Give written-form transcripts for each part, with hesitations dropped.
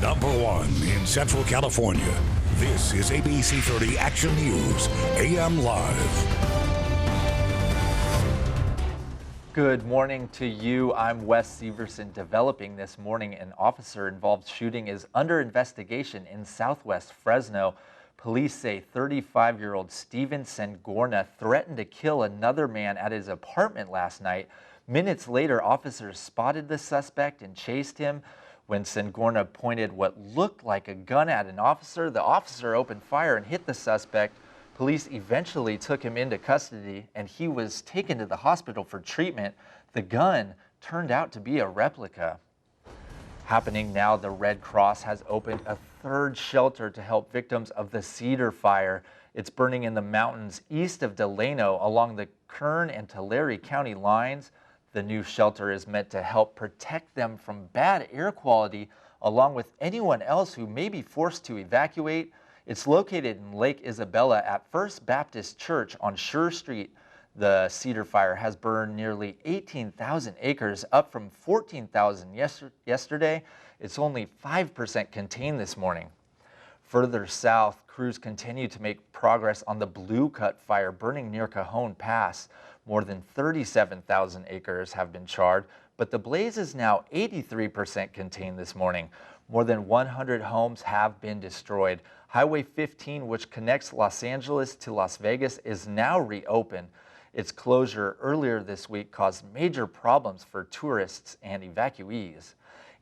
Number one in Central California. This is ABC 30 Action News, AM Live. Good morning to you. I'm Wes Severson. Developing this morning, an officer-involved shooting is under investigation in southwest Fresno. Police say 35-year-old Steven Sengorna threatened to kill another man at his apartment last night. Minutes later, officers spotted the suspect and chased him. When Sengorna pointed what looked like a gun at an officer, the officer opened fire and hit the suspect. Police eventually took him into custody and he was taken to the hospital for treatment. The gun turned out to be a replica. Happening now, the Red Cross has opened a third shelter to help victims of the Cedar Fire. It's burning in the mountains east of Delano along the Kern and Tulare County lines. The new shelter is meant to help protect them from bad air quality, along with anyone else who may be forced to evacuate. It's located in Lake Isabella at First Baptist Church on Schur Street. The Cedar Fire has burned nearly 18,000 acres, up from 14,000 yesterday. It's only 5% contained this morning. Further south, crews continue to make progress on the Blue Cut Fire burning near Cajon Pass. More than 37,000 acres have been charred, but the blaze is now 83% contained this morning. More than 100 homes have been destroyed. Highway 15, which connects Los Angeles to Las Vegas, is now reopened. Its closure earlier this week caused major problems for tourists and evacuees.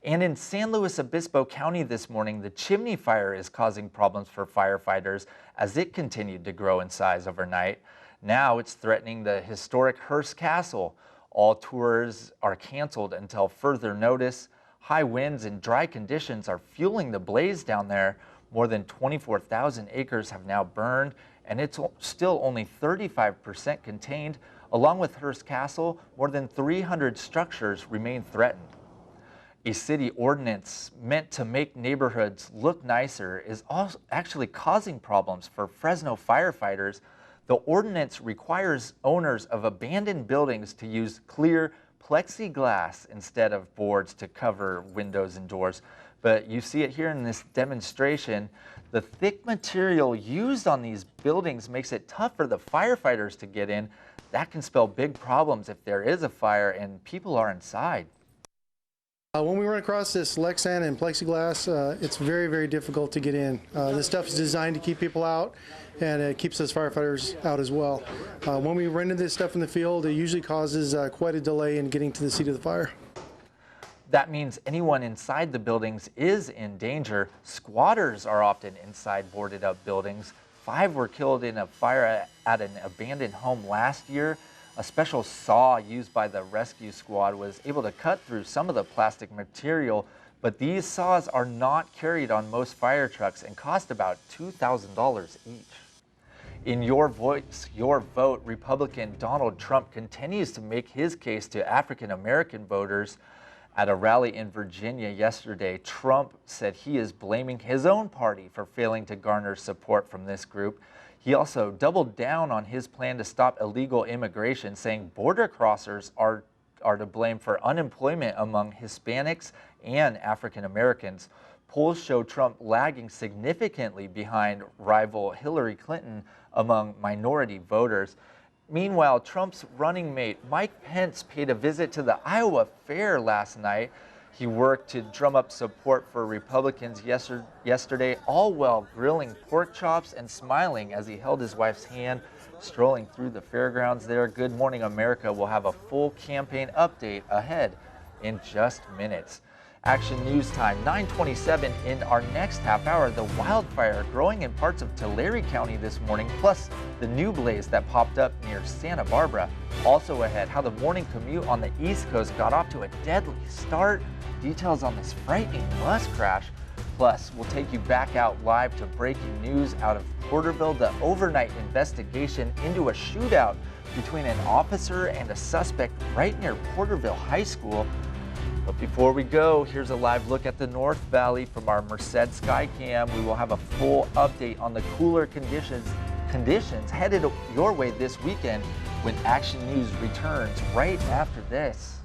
And in San Luis Obispo County this morning, the chimney fire is causing problems for firefighters as it continued to grow in size overnight. Now it's threatening the historic Hearst Castle. All tours are canceled until further notice. High winds and dry conditions are fueling the blaze down there. More than 24,000 acres have now burned, and it's still only 35% contained. Along with Hearst Castle, more than 300 structures remain threatened. A city ordinance meant to make neighborhoods look nicer is also actually causing problems for Fresno firefighters. The ordinance requires owners of abandoned buildings to use clear plexiglass instead of boards to cover windows and doors. But you see it here in this demonstration. The thick material used on these buildings makes it tough for the firefighters to get in. That can spell big problems if there is a fire and people are inside. When we run across this Lexan and plexiglass, it's very, very difficult to get in. This stuff is designed to keep people out, and it keeps us firefighters out as well. When we run into this stuff in the field, it usually causes quite a delay in getting to the seat of the fire. That means anyone inside the buildings is in danger. Squatters are often inside boarded up buildings. 5 were killed in a fire at an abandoned home last year. A special saw used by the rescue squad was able to cut through some of the plastic material, but these saws are not carried on most fire trucks and cost about $2,000 each. In Your Voice, Your Vote, Republican Donald Trump continues to make his case to African American voters. At a rally in Virginia yesterday, Trump said he is blaming his own party for failing to garner support from this group. He also doubled down on his plan to stop illegal immigration, saying border crossers are to blame for unemployment among Hispanics and African Americans. Polls show Trump lagging significantly behind rival Hillary Clinton among minority voters. Meanwhile, Trump's running mate Mike Pence paid a visit to the Iowa Fair last night. He worked to drum up support for Republicans yesterday, all while grilling pork chops and smiling as he held his wife's hand, strolling through the fairgrounds there. Good Morning America will have a full campaign update ahead in just minutes. Action News Time, 9:27. In our next half hour, the wildfire growing in parts of Tulare County this morning, plus the new blaze that popped up near Santa Barbara. Also ahead, how the morning commute on the East Coast got off to a deadly start. Details on this frightening bus crash. Plus, we'll take you back out live to breaking news out of Porterville, the overnight investigation into a shootout between an officer and a suspect right near Porterville High School. But before we go, here's a live look at the North Valley from our Merced Skycam. We will have a full update on the cooler conditions headed your way this weekend when Action News returns right after this.